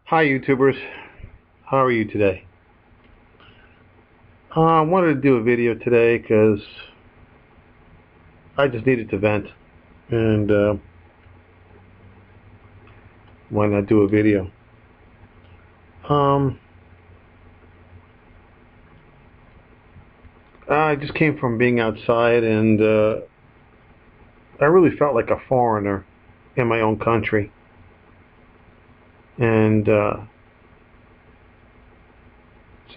Hi YouTubers, how are you today? I wanted to do a video today because I just needed to vent, and why not do a video? Um, I just came from being outside, and I really felt like a foreigner in my own country, and it's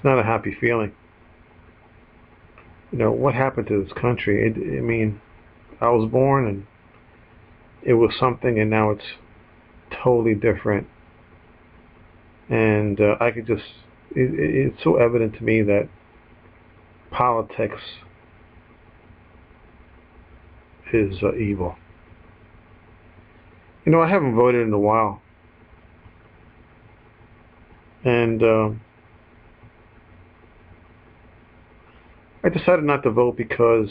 not a happy feeling. You know, what happened to this country? I mean, I was born and it was something, and now it's totally different. And I could just, it's so evident to me that politics is evil. You know, I haven't voted in a while, and I decided not to vote because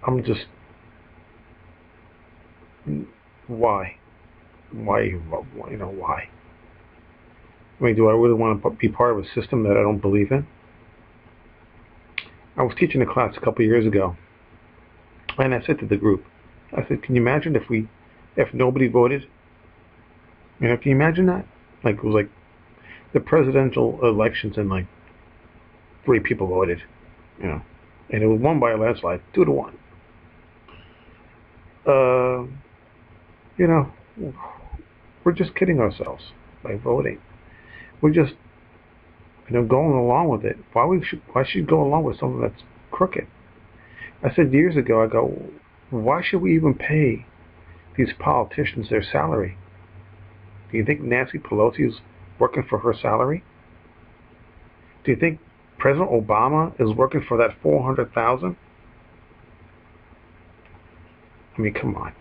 I'm just, why? Why, you know, why? I mean, do I really want to be part of a system that I don't believe in? I was teaching a class a couple of years ago, and I said to the group, I said, can you imagine if nobody voted? You know, can you imagine that? Like, it was like the presidential elections, and like 3 people voted, you know, and it was won by a landslide, 2-1. You know, we're just kidding ourselves by voting. We're just, you know, going along with it. Why should you go along with something that's crooked? I said years ago, I go, why should we even pay these politicians their salary? Do you think Nancy Pelosi is working for her salary? Do you think President Obama is working for that $400,000? I mean, come on.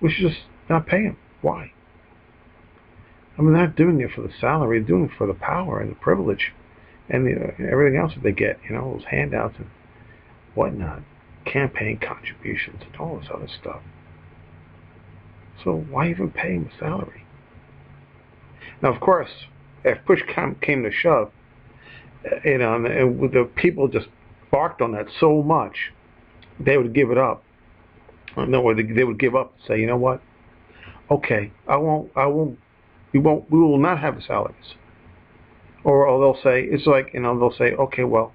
We should just not pay him. Why? I mean, they're not doing it for the salary. They're doing it for the power and the privilege and everything else that they get. You know, those handouts and whatnot, campaign contributions and all this other stuff. So why even pay him a salary? Now, of course, if push came to shove, you know, and the people just barked on that so much, they would give it up. No, or they would give up and say, you know what? Okay, we will not have the salaries. Or they'll say, it's like, you know, they'll say, okay, well,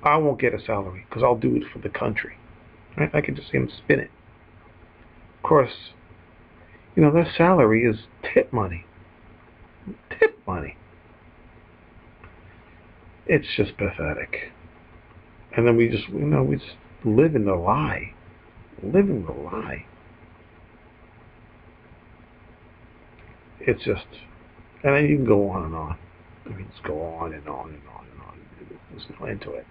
I won't get a salary because I'll do it for the country. Right? I can just see them spin it. Of course, you know, their salary is tip money. Tip money. It's just pathetic. And then we just live in the lie. Living the lie. It's just, and then you can go on and on. I mean, just go on and on and on and on. There's no end to it.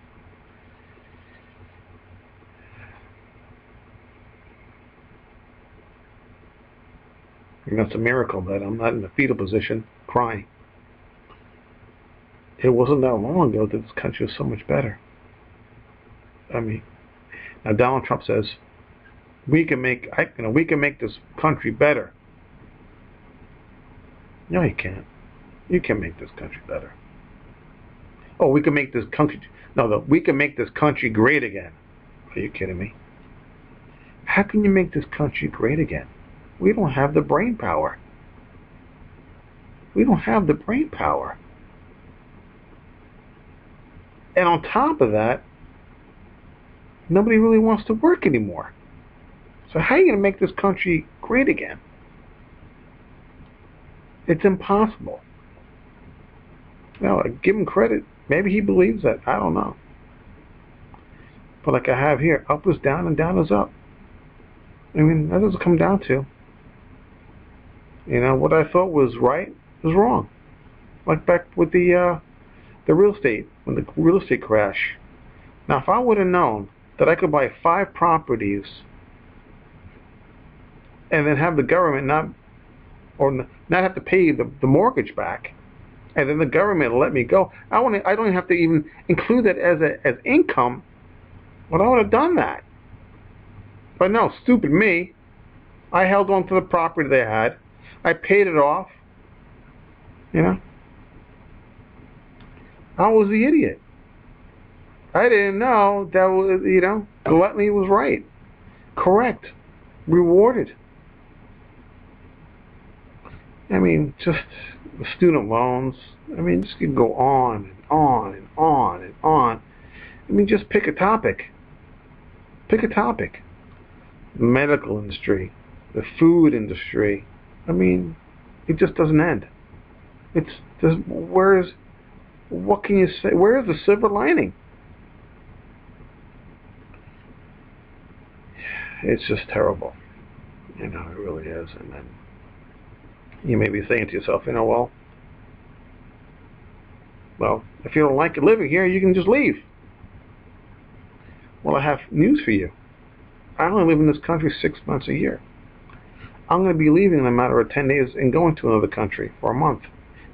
And that's a miracle that I'm not in a fetal position crying. It wasn't that long ago that this country was so much better. I mean, now Donald Trump says we can make this country better. No, you can't. You can't make this country better. Oh, we can make this country. No, we can make this country great again. Are you kidding me? How can you make this country great again? We don't have the brain power. We don't have the brain power. And on top of that, nobody really wants to work anymore. So how are you going to make this country great again? It's impossible. Now, I give him credit. Maybe he believes that. I don't know. But like I have here, up is down and down is up. I mean, that doesn't come down to. You know, what I thought was right is wrong. Like back with the real estate, when the real estate crash. Now, if I would have known that I could buy 5 properties and then have the government not have to pay the mortgage back, and then the government let me go, I don't even have to even include that as income. Well, I would have done that. But no, stupid me. I held on to the property they had. I paid it off. You know, I was the idiot. I didn't know that was, gluttony was right, correct, rewarded. I mean, just the student loans. I mean, just could go on and on and on and on. I mean, just pick a topic. Pick a topic. The medical industry, the food industry. I mean, it just doesn't end. It's just, what can you say? Where is the silver lining? It's just terrible. It really is. And then you may be saying to yourself, well, if you don't like living here, you can just leave. Well, I have news for you. I only live in this country 6 months a year. I'm going to be leaving in a matter of 10 days and going to another country for a month.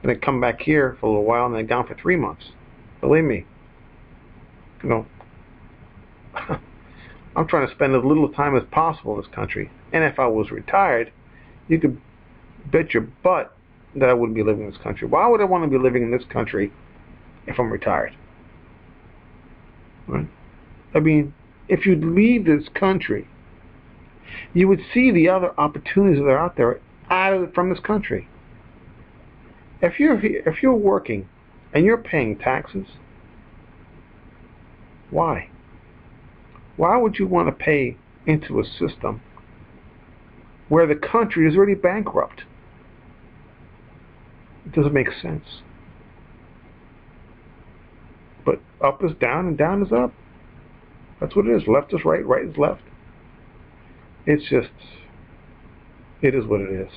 And then come back here for a little while and then gone for 3 months. Believe me. I'm trying to spend as little time as possible in this country. And if I was retired, you could bet your butt that I wouldn't be living in this country. Why would I want to be living in this country if I'm retired? Right? I mean, if you leave this country, you would see the other opportunities that are out there from this country. If you're working and you're paying taxes, why? Why would you want to pay into a system where the country is already bankrupt? It doesn't make sense. But up is down and down is up. That's what it is. Left is right, right is left. It is what it is.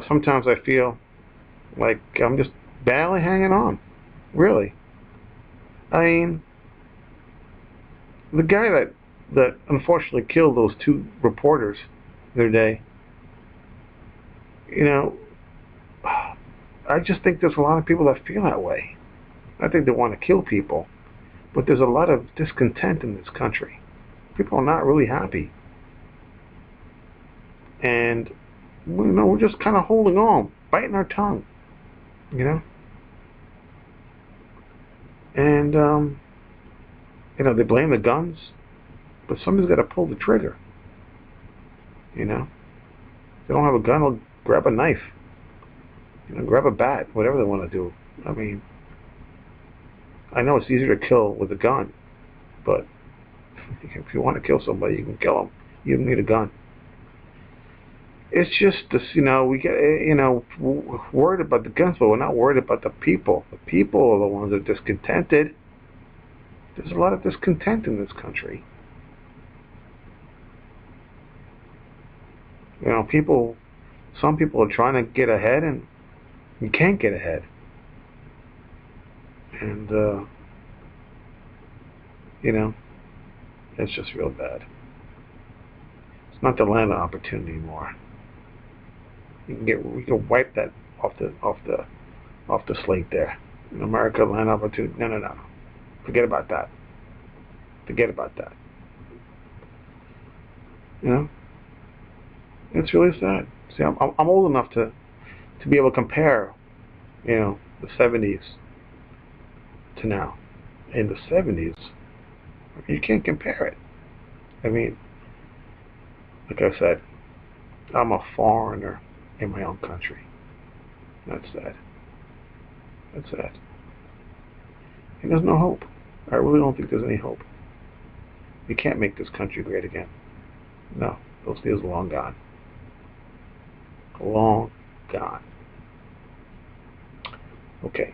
Sometimes I feel like I'm just barely hanging on. Really. I mean, the guy that unfortunately killed those 2 reporters the other day, I just think there's a lot of people that feel that way. I think they want to kill people. But there's a lot of discontent in this country. People are not really happy. And, we're just kind of holding on, biting our tongue, And, they blame the guns, but somebody's got to pull the trigger. If they don't have a gun, they'll grab a knife, grab a bat, whatever they want to do. I mean, I know it's easier to kill with a gun, but if you want to kill somebody, you can kill them. You don't need a gun. It's just this, we get, worried about the guns, but we're not worried about the people. The people are the ones that are discontented. There's a lot of discontent in this country. Some people are trying to get ahead, and you can't get ahead. And, it's just real bad. It's not the land of opportunity anymore. We can wipe that off the slate there. In America, land of opportunity. No. Forget about that. It's really sad. See, I'm old enough to be able to compare, the 70s to now. In the 70s, you can't compare it. I mean, like I said, I'm a foreigner in my own country. That's sad. And there's no hope. I really don't think there's any hope. You can't make this country great again. No, those days are long gone. Long gone. Okay.